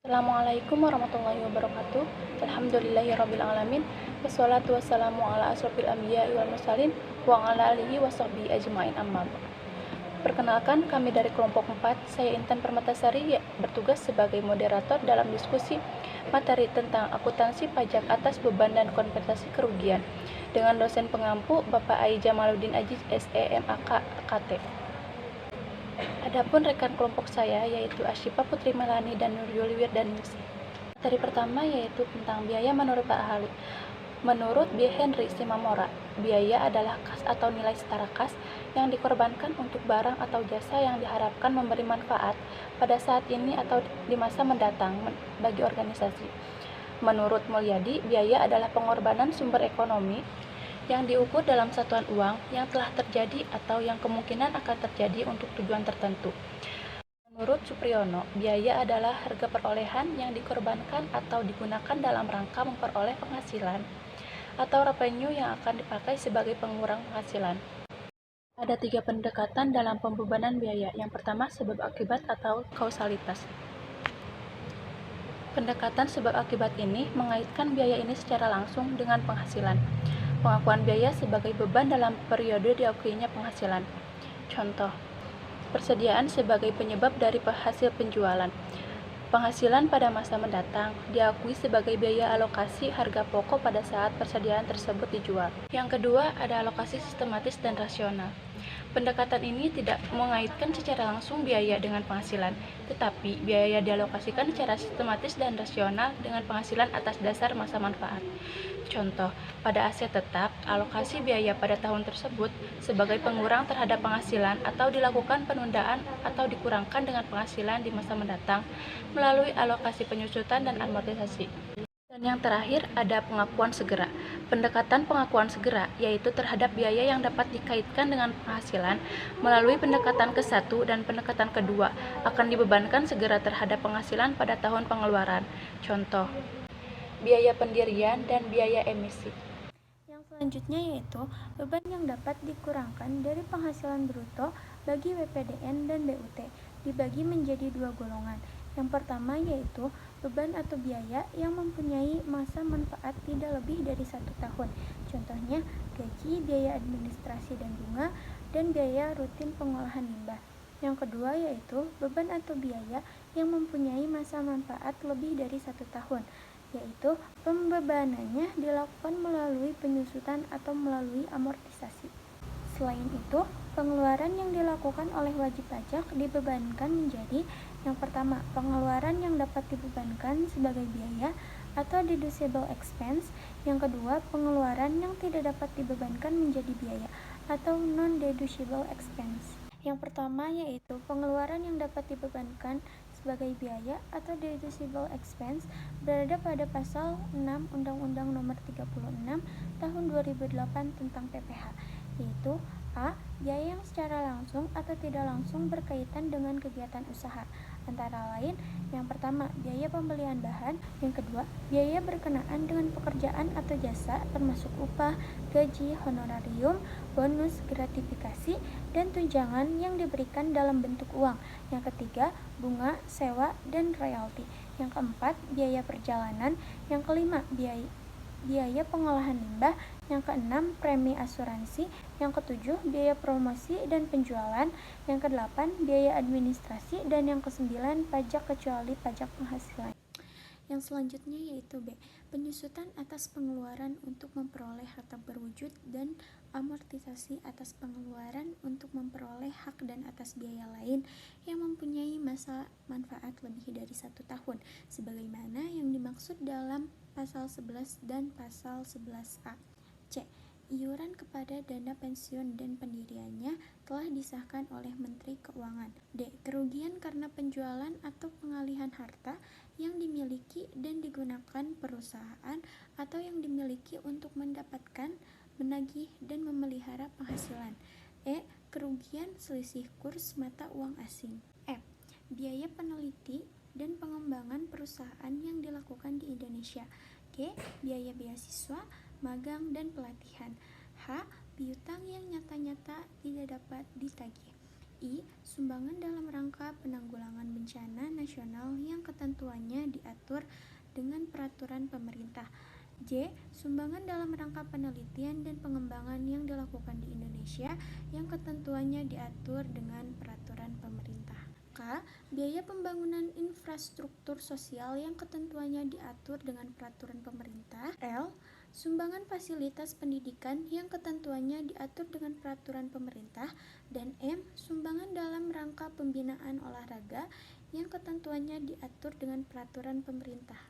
Assalamualaikum warahmatullahi wabarakatuh. Alhamdulillahirrabbilalamin. Wassalatu wassalamu ala asrofil anbiya wal mursalin wa ala alihi wa sahbihi ajmain amma ba'd. Perkenalkan, kami dari kelompok 4, saya Intan Permatasari bertugas sebagai moderator dalam diskusi materi tentang akuntansi pajak atas beban dan kompensasi kerugian dengan dosen pengampu Bapak Ai Jamaluddin Aziz SEMAK KT. Adapun rekan kelompok saya yaitu Asyifa Putri Melani dan Nuryuli Wirdaningsi. Materi pertama yaitu tentang biaya menurut Pak Ahli. Menurut B. Henry Simamora, biaya adalah kas atau nilai setara kas yang dikorbankan untuk barang atau jasa yang diharapkan memberi manfaat pada saat ini atau di masa mendatang bagi organisasi. Menurut Mulyadi, biaya adalah pengorbanan sumber ekonomi yang diukur dalam satuan uang yang telah terjadi atau yang kemungkinan akan terjadi untuk tujuan tertentu. Menurut Supriyono, biaya adalah harga perolehan yang dikorbankan atau digunakan dalam rangka memperoleh penghasilan atau revenue yang akan dipakai sebagai pengurang penghasilan. Ada 3 pendekatan dalam pembebanan biaya. Yang pertama, sebab akibat atau kausalitas. Pendekatan sebab akibat ini mengaitkan biaya ini secara langsung dengan penghasilan. Pengakuan biaya sebagai beban dalam periode diakuinya penghasilan. Contoh, persediaan sebagai penyebab dari hasil penjualan. Penghasilan pada masa mendatang diakui sebagai biaya alokasi harga pokok pada saat persediaan tersebut dijual. Yang kedua, ada alokasi sistematis dan rasional. Pendekatan ini tidak mengaitkan secara langsung biaya dengan penghasilan, tetapi biaya dialokasikan secara sistematis dan rasional dengan penghasilan atas dasar masa manfaat. Contoh, pada aset tetap, alokasi biaya pada tahun tersebut sebagai pengurang terhadap penghasilan atau dilakukan penundaan atau dikurangkan dengan penghasilan di masa mendatang melalui alokasi penyusutan dan amortisasi. Dan yang terakhir ada pengakuan segera. Pendekatan pengakuan segera yaitu terhadap biaya yang dapat dikaitkan dengan penghasilan melalui pendekatan ke-1 dan pendekatan kedua akan dibebankan segera terhadap penghasilan pada tahun pengeluaran. Contoh, biaya pendirian dan biaya emisi. Yang selanjutnya yaitu beban yang dapat dikurangkan dari penghasilan bruto bagi WPDN dan BUT dibagi menjadi 2 golongan. Yang pertama yaitu beban atau biaya yang mempunyai masa manfaat tidak lebih dari 1 tahun. Contohnya gaji, biaya administrasi dan bunga, dan biaya rutin pengolahan limbah. Yang kedua yaitu beban atau biaya yang mempunyai masa manfaat lebih dari 1 tahun, yaitu pembebanannya dilakukan melalui penyusutan atau melalui amortisasi. Selain itu, pengeluaran yang dilakukan oleh wajib pajak dibebankan menjadi yang pertama, pengeluaran yang dapat dibebankan sebagai biaya atau deducible expense. Yang kedua, pengeluaran yang tidak dapat dibebankan menjadi biaya atau non-deducible expense. Yang pertama yaitu pengeluaran yang dapat dibebankan sebagai biaya atau deducible expense berada pada pasal 6 Undang-Undang Nomor 36 Tahun 2008 tentang PPh, yaitu A. Biaya yang secara langsung atau tidak langsung berkaitan dengan kegiatan usaha, antara lain yang pertama, biaya pembelian bahan, yang kedua, biaya berkenaan dengan pekerjaan atau jasa termasuk upah, gaji, honorarium, bonus, gratifikasi, dan tunjangan yang diberikan dalam bentuk uang. Yang ketiga, bunga, sewa, dan royalti. Yang keempat, biaya perjalanan. Yang kelima, biaya pengolahan limbah. Yang keenam, premi asuransi. Yang ketujuh, biaya promosi dan penjualan. Yang kedelapan, biaya administrasi. Dan yang kesembilan, pajak kecuali pajak penghasilan. Yang selanjutnya yaitu B. Penyusutan atas pengeluaran untuk memperoleh harta berwujud dan amortisasi atas pengeluaran untuk memperoleh hak dan atas biaya lain yang mempunyai masa manfaat lebih dari 1 tahun, sebagaimana yang dimaksud dalam pasal 11 dan pasal 11A. C. Iuran kepada dana pensiun dan pendiriannya telah disahkan oleh Menteri Keuangan. D. Kerugian karena penjualan atau pengalihan harta yang dimiliki dan digunakan perusahaan atau yang dimiliki untuk mendapatkan, menagih, dan memelihara penghasilan. E. Kerugian selisih kurs mata uang asing. F. Biaya peneliti dan pengembangan perusahaan yang dilakukan di Indonesia. G. Biaya beasiswa, magang, dan pelatihan. H. Piutang yang nyata-nyata tidak dapat ditagih. I. Sumbangan dalam rangka penanggulangan bencana nasional yang ketentuannya diatur dengan peraturan pemerintah. J. Sumbangan dalam rangka penelitian dan pengembangan yang dilakukan di Indonesia yang ketentuannya diatur dengan peraturan pemerintah. K. Biaya pembangunan infrastruktur sosial yang ketentuannya diatur dengan peraturan pemerintah. L. Sumbangan fasilitas pendidikan yang ketentuannya diatur dengan peraturan pemerintah. Dan M. Sumbangan dalam rangka pembinaan olahraga yang ketentuannya diatur dengan peraturan pemerintah.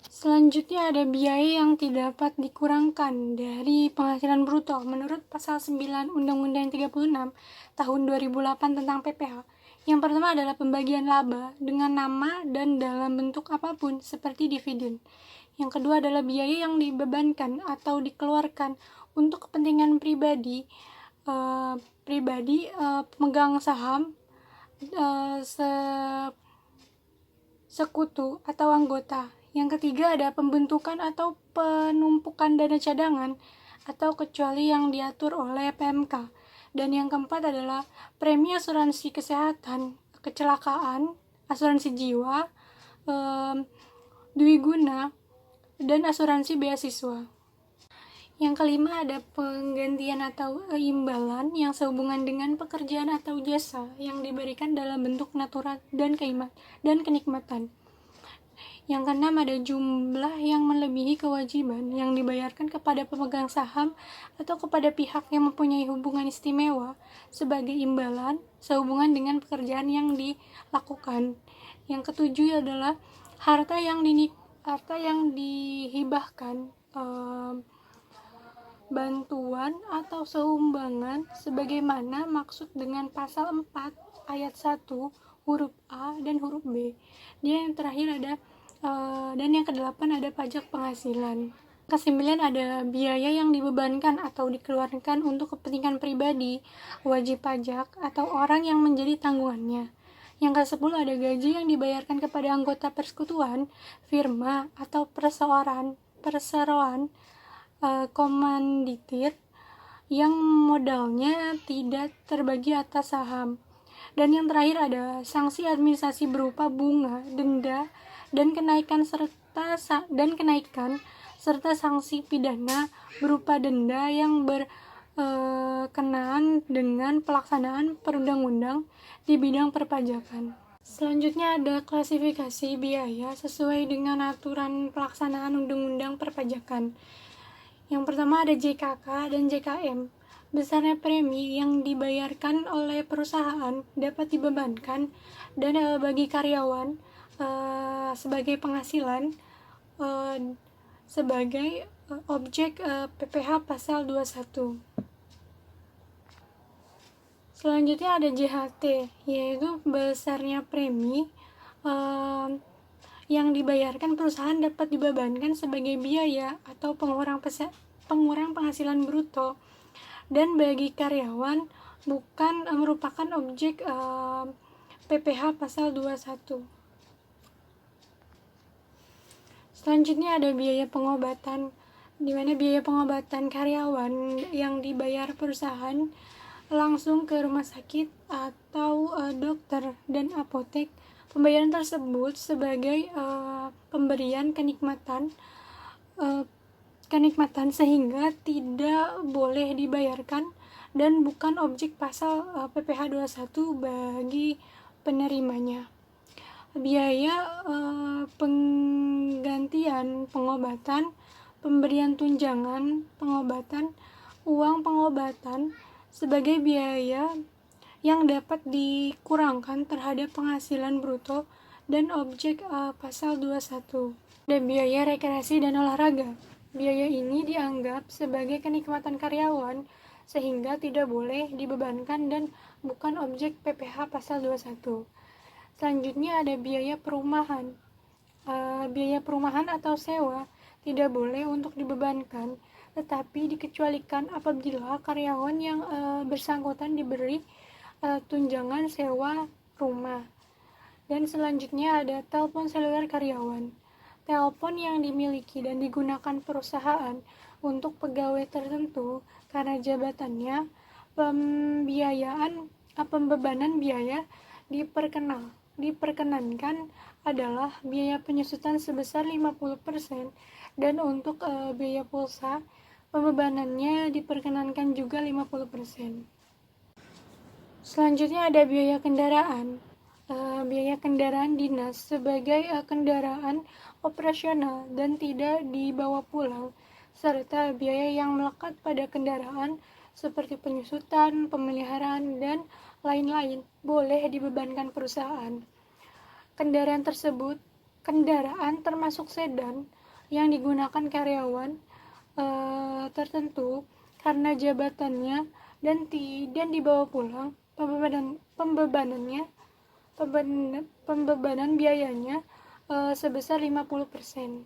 Selanjutnya ada biaya yang tidak dapat dikurangkan dari penghasilan bruto menurut pasal 9 Undang-Undang 36 tahun 2008 tentang PPh. Yang pertama adalah pembagian laba dengan nama dan dalam bentuk apapun seperti dividen. Yang kedua adalah biaya yang dibebankan atau dikeluarkan untuk kepentingan pribadi, pemegang saham, sekutu atau anggota. Yang ketiga ada pembentukan atau penumpukan dana cadangan atau kecuali yang diatur oleh PMK. Dan yang keempat adalah premi asuransi kesehatan, kecelakaan, asuransi jiwa, dwiguna, dan asuransi beasiswa. Yang kelima ada penggantian atau imbalan yang sehubungan dengan pekerjaan atau jasa yang diberikan dalam bentuk natural dan kenikmatan. Yang keenam ada jumlah yang melebihi kewajiban yang dibayarkan kepada pemegang saham atau kepada pihak yang mempunyai hubungan istimewa sebagai imbalan sehubungan dengan pekerjaan yang dilakukan. Yang ketujuh adalah harta yang dihibahkan, bantuan atau sumbangan sebagaimana maksud dengan pasal 4 ayat 1 huruf A dan huruf B. Dan yang terakhir ada dan yang kedelapan ada pajak penghasilan. Kesembilan ada biaya yang dibebankan atau dikeluarkan untuk kepentingan pribadi, wajib pajak, atau orang yang menjadi tanggungannya. Yang ke-10 ada gaji yang dibayarkan kepada anggota persekutuan, firma, atau perseroan komanditir yang modalnya tidak terbagi atas saham. Dan yang terakhir ada sanksi administrasi berupa bunga, denda, dan kenaikan serta sanksi pidana berupa denda yang berkenaan dengan pelaksanaan perundang-undang di bidang perpajakan. Selanjutnya ada klasifikasi biaya sesuai dengan aturan pelaksanaan undang-undang perpajakan. Yang pertama ada JKK dan JKM. Besarnya premi yang dibayarkan oleh perusahaan dapat dibebankan dan bagi karyawan sebagai penghasilan sebagai objek PPh pasal 21. Selanjutnya ada JHT, yaitu besarnya premi yang dibayarkan perusahaan dapat dibebankan sebagai biaya atau pengurang penghasilan bruto dan bagi karyawan bukan merupakan objek PPh pasal 21. Selanjutnya ada biaya pengobatan, di mana biaya pengobatan karyawan yang dibayar perusahaan langsung ke rumah sakit atau dokter dan apotek. Pembayaran tersebut sebagai pemberian kenikmatan sehingga tidak boleh dibayarkan dan bukan objek pasal PPh 21 bagi penerimanya. Biaya penggantian pengobatan, pemberian tunjangan pengobatan, uang pengobatan sebagai biaya yang dapat dikurangkan terhadap penghasilan bruto dan objek pasal 21. Ada biaya rekreasi dan olahraga. Biaya ini dianggap sebagai kenikmatan karyawan sehingga tidak boleh dibebankan dan bukan objek PPh pasal 21. Selanjutnya ada biaya perumahan. Biaya perumahan atau sewa tidak boleh untuk dibebankan, tetapi dikecualikan apabila karyawan yang bersangkutan diberi tunjangan sewa rumah. Dan selanjutnya ada telepon seluler karyawan. Telepon yang dimiliki dan digunakan perusahaan untuk pegawai tertentu karena jabatannya, pembiayaan pembebanan biaya diperkenankan adalah biaya penyusutan sebesar 50% dan untuk biaya pulsa pembebanannya diperkenankan juga 50%. Selanjutnya ada biaya kendaraan. Biaya kendaraan dinas sebagai kendaraan operasional dan tidak dibawa pulang, serta biaya yang melekat pada kendaraan seperti penyusutan, pemeliharaan, dan lain-lain boleh dibebankan perusahaan. Kendaraan termasuk sedan yang digunakan karyawan tertentu karena jabatannya dan dibawa pulang, pembebanan biayanya sebesar 50%.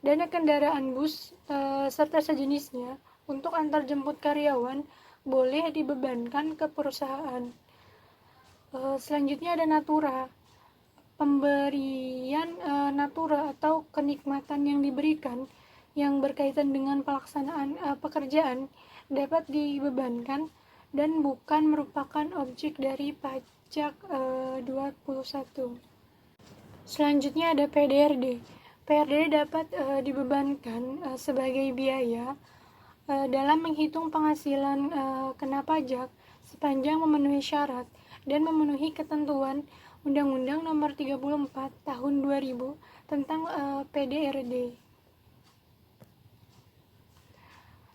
Dana kendaraan bus serta sejenisnya untuk antar jemput karyawan boleh dibebankan ke perusahaan. Selanjutnya ada natura. Pemberian natura atau kenikmatan yang diberikan yang berkaitan dengan pelaksanaan pekerjaan dapat dibebankan dan bukan merupakan objek dari pajak 21. Selanjutnya ada PDRD. PDRD dapat dibebankan sebagai biaya dalam menghitung penghasilan kena pajak sepanjang memenuhi syarat dan memenuhi ketentuan Undang-Undang Nomor 34 Tahun 2000 tentang PDRD.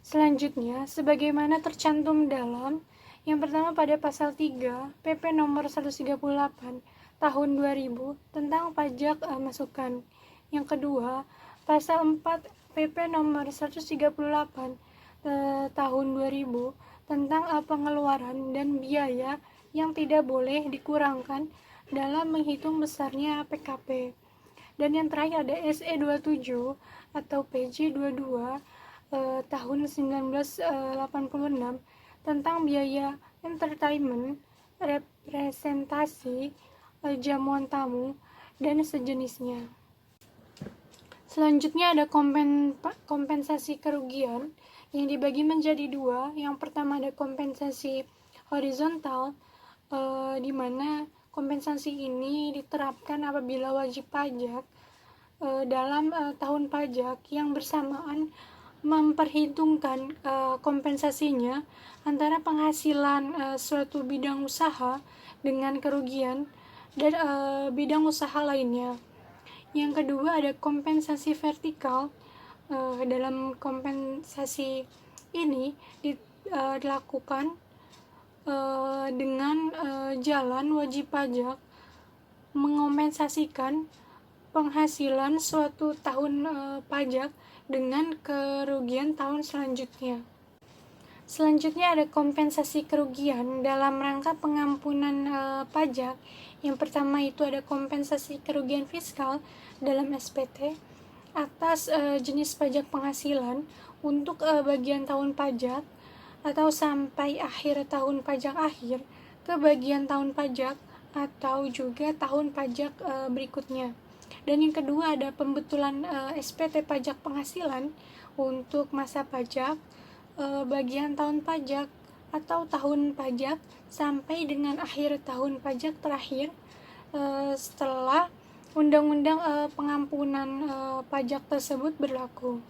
Selanjutnya, sebagaimana tercantum dalam yang pertama pada pasal 3 PP Nomor 138 Tahun 2000 tentang pajak masukan. Yang kedua, pasal 4 PP Nomor 138 Tahun 2000 tentang pengeluaran dan biaya yang tidak boleh dikurangkan dalam menghitung besarnya PKP. Dan yang terakhir ada SE 27 atau PJ 22 tahun 1986 tentang biaya entertainment, representasi, jamuan tamu, dan sejenisnya. Selanjutnya ada kompensasi kerugian yang dibagi menjadi dua. Yang pertama ada kompensasi horizontal, di mana kompensasi ini diterapkan apabila wajib pajak dalam tahun pajak yang bersamaan memperhitungkan kompensasinya antara penghasilan suatu bidang usaha dengan kerugian dan bidang usaha lainnya. Yang kedua ada kompensasi vertikal. Dalam kompensasi ini dilakukan dengan jalan wajib pajak mengompensasikan penghasilan suatu tahun pajak dengan kerugian tahun selanjutnya. Selanjutnya ada kompensasi kerugian dalam rangka pengampunan pajak. Yang pertama itu ada kompensasi kerugian fiskal dalam SPT atas jenis pajak penghasilan untuk bagian tahun pajak atau sampai akhir tahun pajak akhir ke bagian tahun pajak atau juga tahun pajak berikutnya. Dan yang kedua ada pembetulan SPT pajak penghasilan untuk masa pajak, bagian tahun pajak atau tahun pajak sampai dengan akhir tahun pajak terakhir setelah undang-undang pengampunan pajak tersebut berlaku.